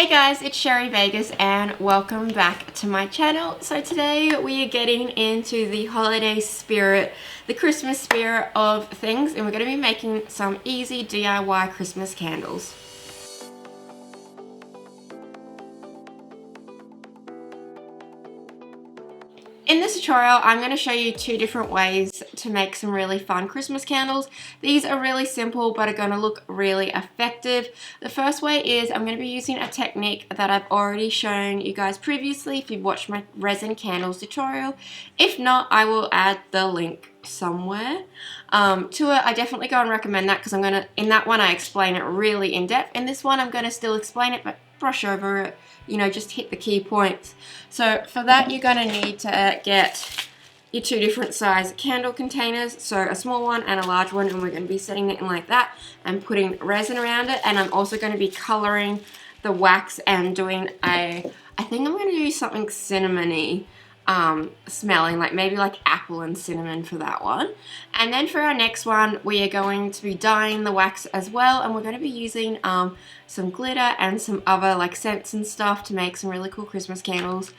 Hey guys, it's Sherry Vegas and welcome back to my channel. So today we are getting into the holiday spirit, the Christmas spirit of things, and we're going to be making some easy DIY Christmas candles. In this tutorial, I'm going to show you two different ways to make some really fun Christmas candles. These are really simple but are going to look really effective. The first way is I'm going to be using a technique that I've already shown you guys previously if you've watched my resin candles tutorial. If not, I will add the link somewhere to it. I definitely go and recommend that because in that one I explain it really in depth. In this one I'm going to still explain it but brush over it, just hit the key points. So for that you're going to need to get your two different size candle containers, so a small one and a large one, and we're going to be setting it in like that and putting resin around it. And I'm also going to be coloring the wax and doing I think I'm going to do something cinnamony smelling, like maybe like apple and cinnamon for that one. And then for our next one we are going to be dyeing the wax as well, and we're going to be using some glitter and some other like scents and stuff to make some really cool Christmas candles.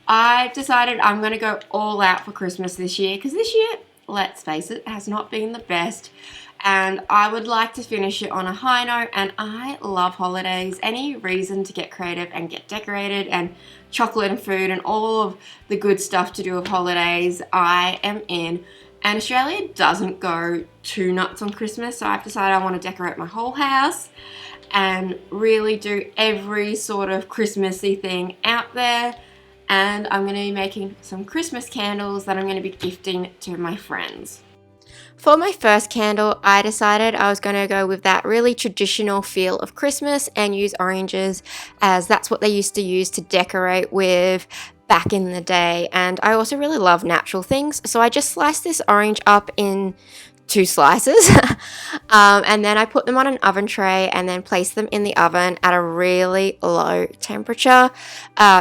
I've decided I'm going to go all out for Christmas this year because this year, let's face it, has not been the best, and I would like to finish it on a high note. And I love holidays. Any reason to get creative and get decorated and chocolate and food and all of the good stuff to do with holidays, I am in. And Australia doesn't go too nuts on Christmas, so I've decided I want to decorate my whole house and really do every sort of Christmassy thing out there. And I'm going to be making some Christmas candles that I'm going to be gifting to my friends. For my first candle, I decided I was going to go with that really traditional feel of Christmas and use oranges, as that's what they used to use to decorate with back in the day. And I also really love natural things, so I just sliced this orange up in two slices and then I put them on an oven tray and then placed them in the oven at a really low temperature.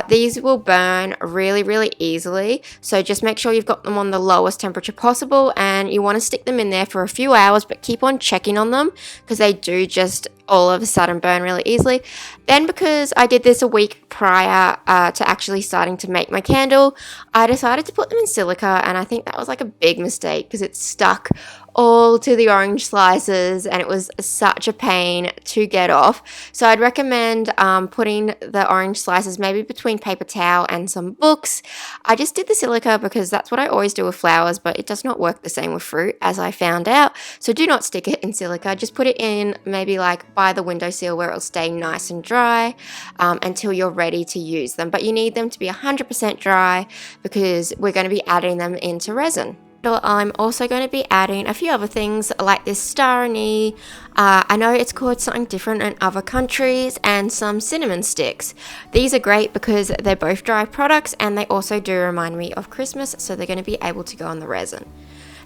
These will burn really easily, so just make sure you've got them on the lowest temperature possible, and you want to stick them in there for a few hours, but keep on checking on them because they do just all of a sudden burn really easily. Then, because I did this a week prior to actually starting to make my candle, I decided to put them in silica, and I think that was like a big mistake because it stuck all to the orange slices and it was such a pain to get off. So I'd recommend putting the orange slices maybe between paper towel and some books. I just did the silica because that's what I always do with flowers, but it does not work the same with fruit, as I found out. So do not stick it in silica, just put it in maybe like by the windowsill where it'll stay nice and dry until you're ready to use them. But you need them to be 100% dry because we're going to be adding them into resin. I'm also going to be adding a few other things like this star anise. I know it's called something different in other countries, and some cinnamon sticks. These are great because they're both dry products and they also do remind me of Christmas, so they're going to be able to go on the resin.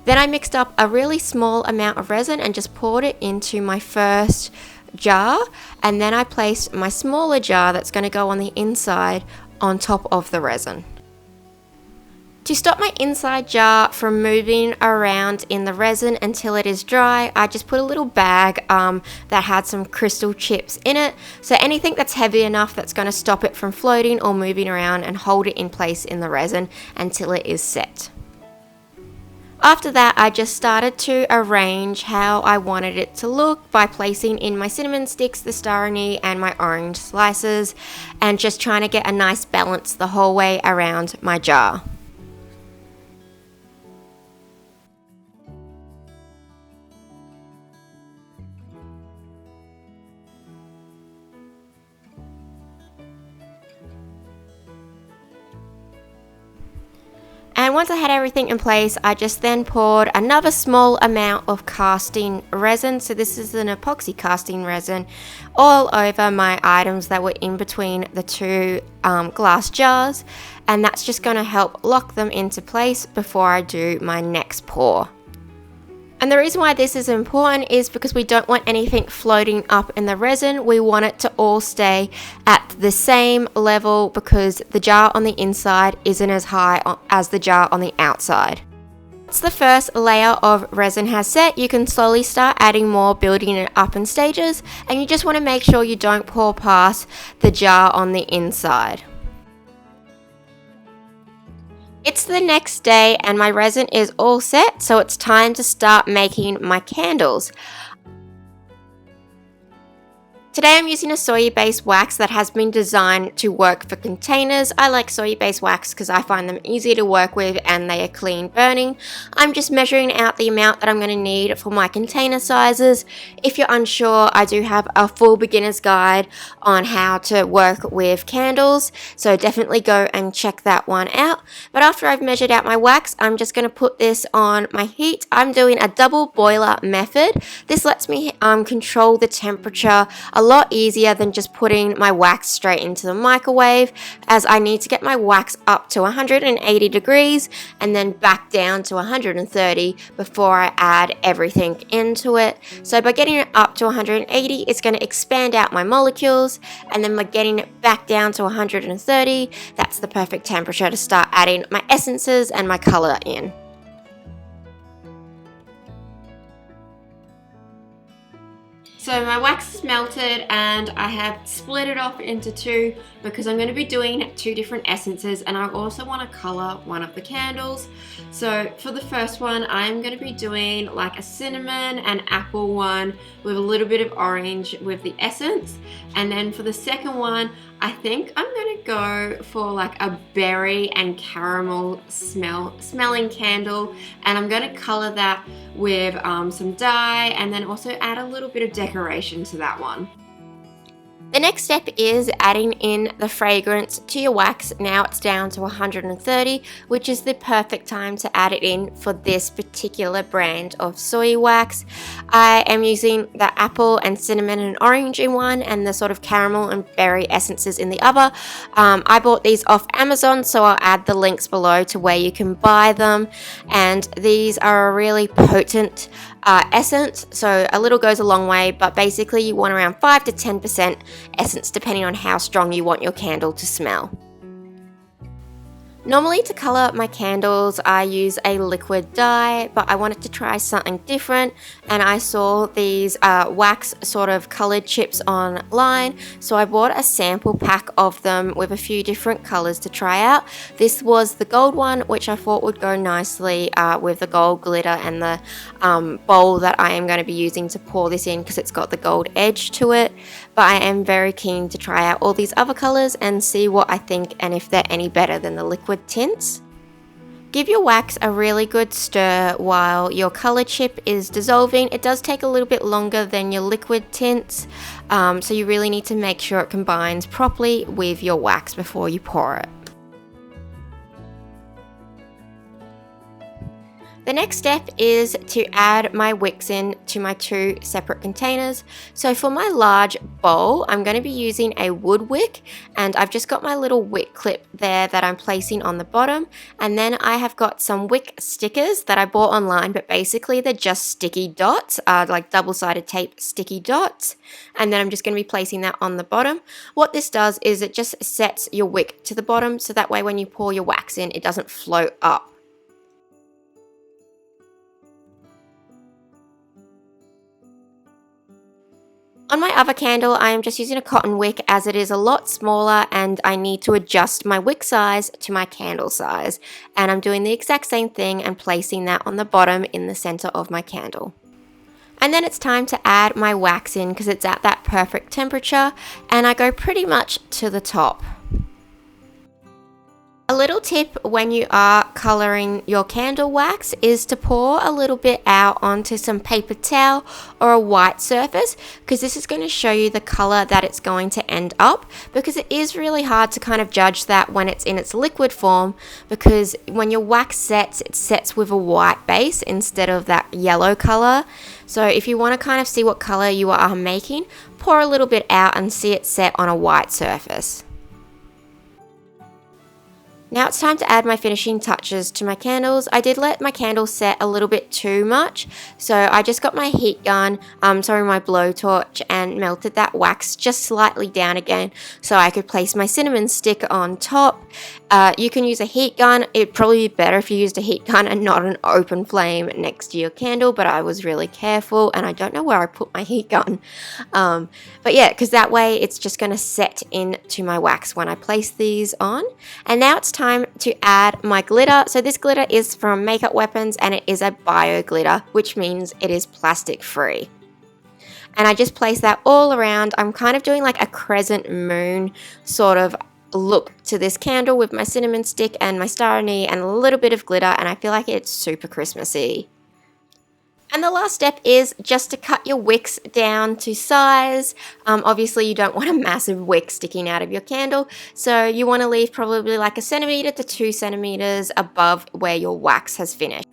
Then I mixed up a really small amount of resin and just poured it into my first jar, and then I placed my smaller jar that's going to go on the inside on top of the resin. To stop my inside jar from moving around in the resin until it is dry, I just put a little bag that had some crystal chips in it. So anything that's heavy enough that's going to stop it from floating or moving around and hold it in place in the resin until it is set. After that, I just started to arrange how I wanted it to look by placing in my cinnamon sticks, the star anise, and my orange slices, and just trying to get a nice balance the whole way around my jar. And once I had everything in place, I just then poured another small amount of casting resin. So this is an epoxy casting resin all over my items that were in between the two glass jars. And that's just going to help lock them into place before I do my next pour. And the reason why this is important is because we don't want anything floating up in the resin. We want it to all stay at the same level because the jar on the inside isn't as high as the jar on the outside. Once the first layer of resin has set, you can slowly start adding more, building it up in stages, and you just want to make sure you don't pour past the jar on the inside. It's the next day and my resin is all set, so it's time to start making my candles. Today I'm using a soy-based wax that has been designed to work for containers. I like soy-based wax because I find them easy to work with and they are clean burning. I'm just measuring out the amount that I'm going to need for my container sizes. If you're unsure, I do have a full beginner's guide on how to work with candles, so definitely go and check that one out. But after I've measured out my wax, I'm just going to put this on my heat. I'm doing a double boiler method. This lets me control the temperature a lot easier than just putting my wax straight into the microwave, as I need to get my wax up to 180 degrees and then back down to 130 before I add everything into it. So by getting it up to 180, it's going to expand out my molecules, and then by getting it back down to 130, that's the perfect temperature to start adding my essences and my color in. So my wax is melted and I have split it off into two because I'm going to be doing two different essences, and I also want to color one of the candles. So for the first one, I'm going to be doing like a cinnamon and apple one with a little bit of orange with the essence. And then for the second one, I think I'm going to go for like a berry and caramel smelling candle, and I'm going to color that with some dye and then also add a little bit of decoration to that one. The next step is adding in the fragrance to your wax. Now it's down to 130, which is the perfect time to add it in for this particular brand of soy wax. I am using the apple and cinnamon and orange in one and the sort of caramel and berry essences in the other. I bought these off Amazon, so I'll add the links below to where you can buy them. And these are a really potent essence, so a little goes a long way, but basically you want around 5 to 10% essence depending on how strong you want your candle to smell. Normally to color my candles I use a liquid dye, but I wanted to try something different and I saw these wax sort of colored chips online, so I bought a sample pack of them with a few different colors to try out. This was the gold one, which I thought would go nicely with the gold glitter and the bowl that I am going to be using to pour this in because it's got the gold edge to it. But I am very keen to try out all these other colors and see what I think and if they're any better than the liquid tints. Give your wax a really good stir while your color chip is dissolving. It does take a little bit longer than your liquid tints, so you really need to make sure it combines properly with your wax before you pour it. The next step is to add my wicks in to my two separate containers. So for my large bowl, I'm going to be using a wood wick, and I've just got my little wick clip there that I'm placing on the bottom. And then I have got some wick stickers that I bought online, but basically they're just sticky dots, like double-sided tape sticky dots. And then I'm just going to be placing that on the bottom. What this does is it just sets your wick to the bottom, so that way when you pour your wax in, it doesn't float up. On my other candle, I am just using a cotton wick as it is a lot smaller and I need to adjust my wick size to my candle size. And I'm doing the exact same thing and placing that on the bottom in the center of my candle. And then it's time to add my wax in because it's at that perfect temperature, and I go pretty much to the top. A little tip when you are coloring your candle wax is to pour a little bit out onto some paper towel or a white surface, because this is going to show you the color that it's going to end up, because it is really hard to kind of judge that when it's in its liquid form, because when your wax sets, it sets with a white base instead of that yellow color. So if you want to kind of see what color you are making, pour a little bit out and see it set on a white surface. Now it's time to add my finishing touches to my candles. I did let my candle set a little bit too much, so I just got my heat gun, my blowtorch, and melted that wax just slightly down again so I could place my cinnamon stick on top. You can use a heat gun. It'd probably be better if you used a heat gun and not an open flame next to your candle, but I was really careful and I don't know where I put my heat gun. But yeah, because that way it's just going to set into my wax when I place these on. And now it's time to add my glitter. So this glitter is from Makeup Weapons and it is a bio glitter, which means it is plastic free. And I just place that all around. I'm kind of doing like a crescent moon sort of look to this candle with my cinnamon stick and my star anise and a little bit of glitter, and I feel like it's super Christmassy. And the last step is just to cut your wicks down to size. Obviously you don't want a massive wick sticking out of your candle, so you want to leave probably like 1 centimeter to 2 centimeters above where your wax has finished.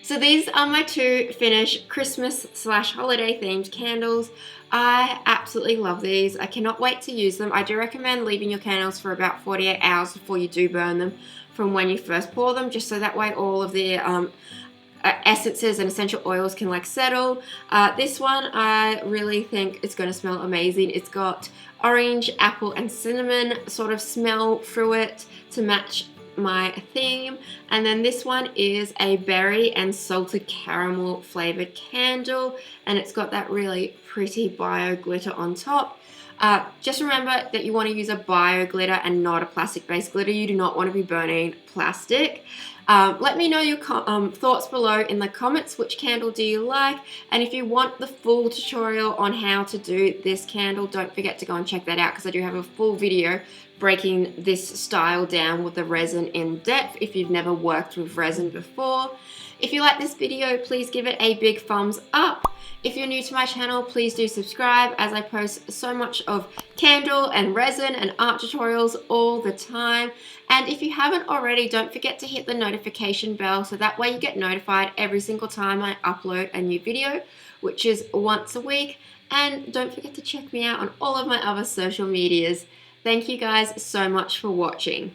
So these are my 2 finished Christmas/holiday themed candles. I absolutely love these. I cannot wait to use them. I do recommend leaving your candles for about 48 hours before you do burn them from when you first pour them, just so that way all of the essences and essential oils can like settle. This one I really think is going to smell amazing. It's got orange, apple and cinnamon sort of smell through it to match my theme. And then this one is a berry and salted caramel flavored candle, and it's got that really pretty bio glitter on top. Just remember that you want to use a bio glitter and not a plastic based glitter. You do not want to be burning plastic. Let me know your thoughts below in the comments. Which candle do you like? And if you want the full tutorial on how to do this candle, don't forget to go and check that out, because I do have a full video breaking this style down with the resin in depth if you've never worked with resin before. If you like this video, please give it a big thumbs up. If you're new to my channel, please do subscribe, as I post so much of candle and resin and art tutorials all the time. And if you haven't already, don't forget to hit the notification bell so that way you get notified every single time I upload a new video, which is once a week. And don't forget to check me out on all of my other social medias. Thank you guys so much for watching.